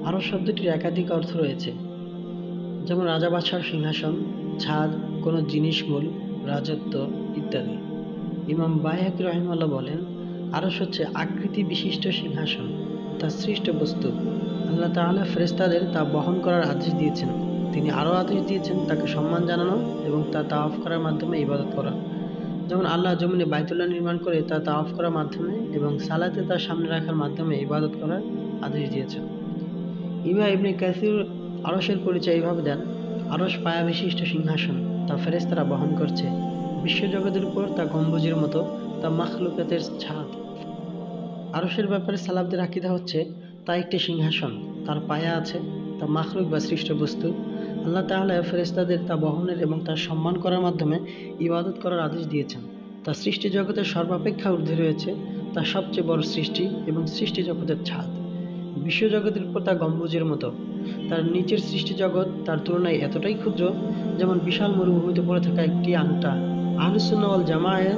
আরশ শব্দটির একাধিক অর্থ রয়েছে, যেমন রাজা বাদশার সিংহাসন, ছাদ, কোনো জিনিস মূল, রাজত্ব ইত্যাদি। ইমাম বাইহাকী রহিমাহুল্লাহ বলেন, আরশ হচ্ছে আকৃতি বিশিষ্ট সিংহাসন, তা সৃষ্ট বস্তু। আল্লাহ তাআলা ফেরেশতাদের তা বহন করার আদেশ দিয়েছেন। তিনি আরও আদেশ দিয়েছেন তাকে সম্মান জানানো এবং তা তাওয়াফ করার মাধ্যমে ইবাদত করা। যেমন আল্লাহ জমিনে বাইতুল্লাহ নির্মাণ করে তা তাওয়াফ করার মাধ্যমে এবং সালাতে তার সামনে রাখার মাধ্যমে ইবাদত করার আদেশ দিয়েছেন। ইমাম ইবনে কাসির আরশের পরিচয় এইভাবে দেন, আরশ পায়া বিশিষ্ট সিংহাসন, তা ফেরেশতারা বহন করছে। বিশ্বজগতের উপর তা গম্বুজের মতো, তা মাখলুকাতের ছাদ। আরশের ব্যাপারে সালাফদের আকীদা হচ্ছে, তা একটি সিংহাসন, তার পায়া আছে, তা মাখলুক বা সৃষ্ট বস্তু। আল্লাহ তাআলা ফেরেশতাদের তা বহনের এবং তার সম্মান করার মাধ্যমে ইবাদত করার আদেশ দিয়েছেন। তা সৃষ্টি জগতের সর্বাপেক্ষা ঊর্ধ্বে রয়েছে, তা সবচেয়ে বড় সৃষ্টি এবং সৃষ্টি জগতের ছাদ। বিশ্বজগতের উপর তা গম্বুজের মতো, তার নিচের সৃষ্টি জগৎ তার তুলনায় এতটাই ক্ষুদ্র, যেমন বিশাল মরুভূমিতে পড়ে থাকা একটি আংটা। আহলুস সুন্নাহ ওয়াল জামায়াহ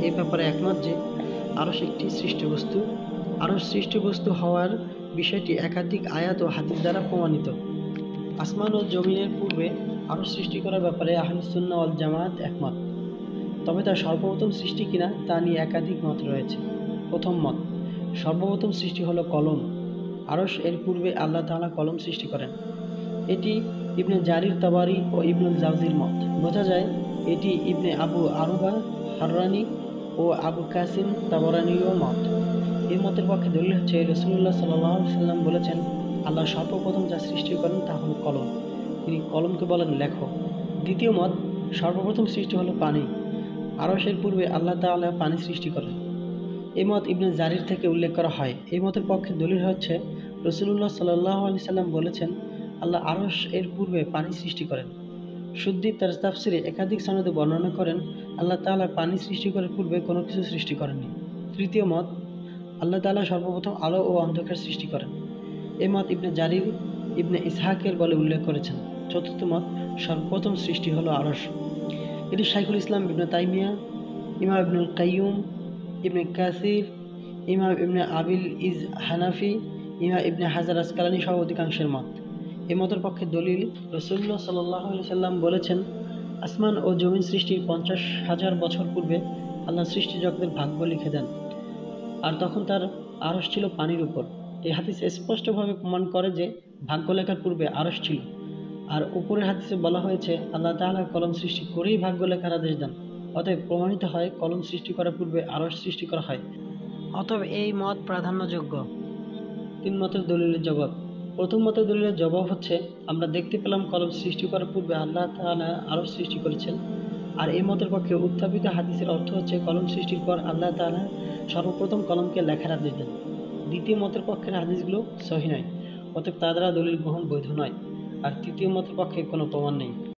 এই ব্যাপারে একমত যে আরশ একটি সৃষ্টি বস্তু। আরশ সৃষ্টি বস্তু হওয়ার বিষয়টি একাধিক আয়াত ও হাদিস দ্বারা প্রমাণিত। আসমান ও জমিনের পূর্বে আরশ সৃষ্টি করার ব্যাপারে আহলুস সুন্নাহ ওয়াল জামায়াত একমত। তবে তা সর্বপ্রথম সৃষ্টি কিনা তা নিয়ে একাধিক মত রয়েছে। প্রথম মত, সর্বপ্রথম সৃষ্টি হলো কলম। আরশ এর পূর্বে আল্লাহ তাআলা কলম সৃষ্টি করেন। এটি ইবনে জারির তাবারি ও ইবনুল জাওজির মত। বোঝা যায় এটি ইবনে আবু আরুবা হাররানি ও আবু কাসিম তাবরানীয় মত। এই মতের পক্ষে দলিল হচ্ছে রাসূলুল্লাহ সাল্লাল্লাহু আলাইহি ওয়াসাল্লাম বলেছেন, আল্লাহ সর্বপ্রথম যা সৃষ্টি করেন তা হলো কলম। তিনি কলমকে বলেন লেখো। দ্বিতীয় মত, সর্বপ্রথম সৃষ্টি হলো পানি। আরশের পূর্বে আল্লাহ তাআলা পানি সৃষ্টি করেন। এই মত ইবনে জারির থেকে উল্লেখ করা হয়। এই মতের পক্ষে দলিল হচ্ছে রাসূলুল্লাহ সাল্লাল্লাহু আলাইহি সাল্লাম বলেছেন, আল্লাহ আরশ এর পূর্বে পানি সৃষ্টি করেন। সুদ্দী তার তাফসিরে একাধিক সনদে বর্ণনা করেন, আল্লাহ তাআলা পানি সৃষ্টি করার পূর্বে কোনো কিছু সৃষ্টি করেননি। তৃতীয় মত, আল্লাহ তাআলা সর্বপ্রথম আলো ও অন্ধকার সৃষ্টি করেন। এই মত ইবনে জারির ইবনে ইসহাকের বলে উল্লেখ করেছেন। চতুর্থ মত, সর্বপ্রথম সৃষ্টি হলো আরশ। এটি শাইখুল ইসলাম ইবনে তাইমিয়া, ইমাম ইবনুল কাইয়ুম, ইবনে কাসির, ইমাম ইবনে আবিল ইজ হানাফি, ইমাম ইবনে হাজার আসকালানি সহ অধিকাংশের মত। এই মতের পক্ষে দলিল, রাসূলুল্লাহ সাল্লাল্লাহু আলাইহি সাল্লাম বলেছেন, আসমান ও জমিন সৃষ্টির 50,000 বছর পূর্বে আল্লাহ সৃষ্টি জগতের ভাগ্য লিখে দেন, আর তখন তার আরশ ছিল পানির উপর। এই হাদিস স্পষ্টভাবে প্রমাণ করে যে ভাগ্য লেখার পূর্বে আরশ ছিল। আর উপরের হাদিসে বলা হয়েছে আল্লাহ তাআলা কলম সৃষ্টি করেই ভাগ্য লেখার আদেশ দেন। অতএব প্রমাণিত হয় কলম সৃষ্টি করার পূর্বে আরশ সৃষ্টি করা হয়। অতএব এই মত প্রাধান্যযোগ্য। তিন মতের দলিলের জবাব। প্রথম মতের দলিলের জবাব হচ্ছে, আমরা দেখতে পেলাম কলম সৃষ্টি করার পূর্বে আল্লাহ তাআলা আরশ সৃষ্টি করেছেন। আর এই মতের পক্ষে উত্থাপিত হাদিসের অর্থ হচ্ছে কলম সৃষ্টির পর আল্লাহ তাআলা সর্বপ্রথম কলমকে লেখার আদেশ দেন। দ্বিতীয় মতের পক্ষের হাদিসগুলো সহিহ নয়, অতএব তা দ্বারা দলিল গ্রহণ বৈধ নয়। আর তৃতীয় মতের পক্ষে কোনো প্রমাণ নেই।